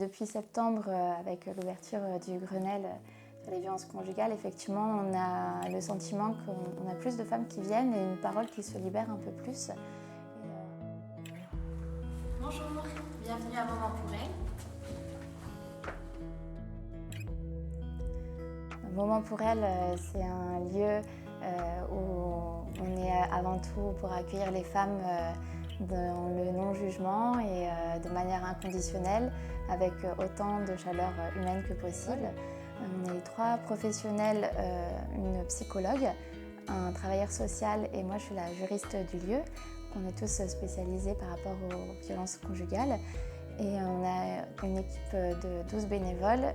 Depuis septembre, avec l'ouverture du Grenelle sur les violences conjugales, effectivement, on a le sentiment qu'on a plus de femmes qui viennent et une parole qui se libère un peu plus. Bonjour, bienvenue à Moment pour elle. Moment pour elle, c'est un lieu où on est avant tout pour accueillir les femmes dans le non-jugement et de manière inconditionnelle, avec autant de chaleur humaine que possible. On est 3 professionnels, une psychologue, un travailleur social et moi je suis la juriste du lieu. On est tous spécialisés par rapport aux violences conjugales et on a une équipe de 12 bénévoles.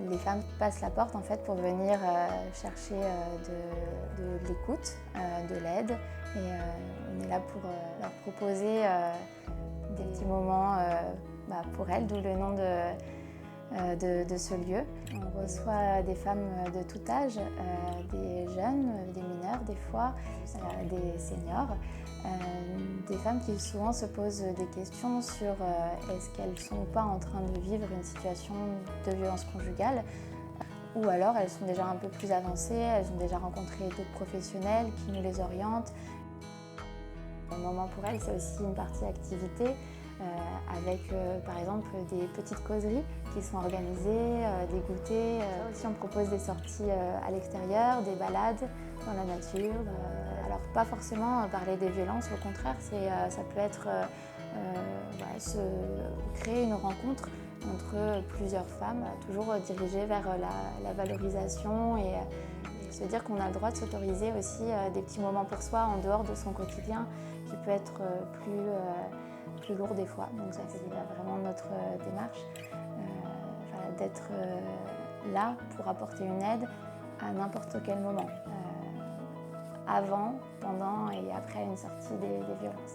Les femmes passent la porte en fait pour venir chercher de l'écoute, de l'aide et on est là pour leur proposer des petits moments pour elles, d'où le nom de ce lieu. On reçoit des femmes de tout âge, des jeunes, des mineurs des fois, des seniors, des femmes qui souvent se posent des questions sur est-ce qu'elles ne sont pas en train de vivre une situation de violence conjugale, ou alors elles sont déjà un peu plus avancées, elles ont déjà rencontré d'autres professionnels qui nous les orientent. Le moment pour elles, c'est aussi une partie activité avec par exemple des petites causeries qui sont organisées, des goûters. Aussi on propose des sorties à l'extérieur, des balades dans la nature. Alors pas forcément parler des violences, au contraire, ça peut être se créer une rencontre entre plusieurs femmes, toujours dirigée vers la valorisation et se dire qu'on a le droit de s'autoriser aussi des petits moments pour soi en dehors de son quotidien qui peut être plus lourd des fois. Donc ça c'est vraiment notre démarche, d'être là pour apporter une aide à n'importe quel moment, avant, pendant et après une sortie des violences.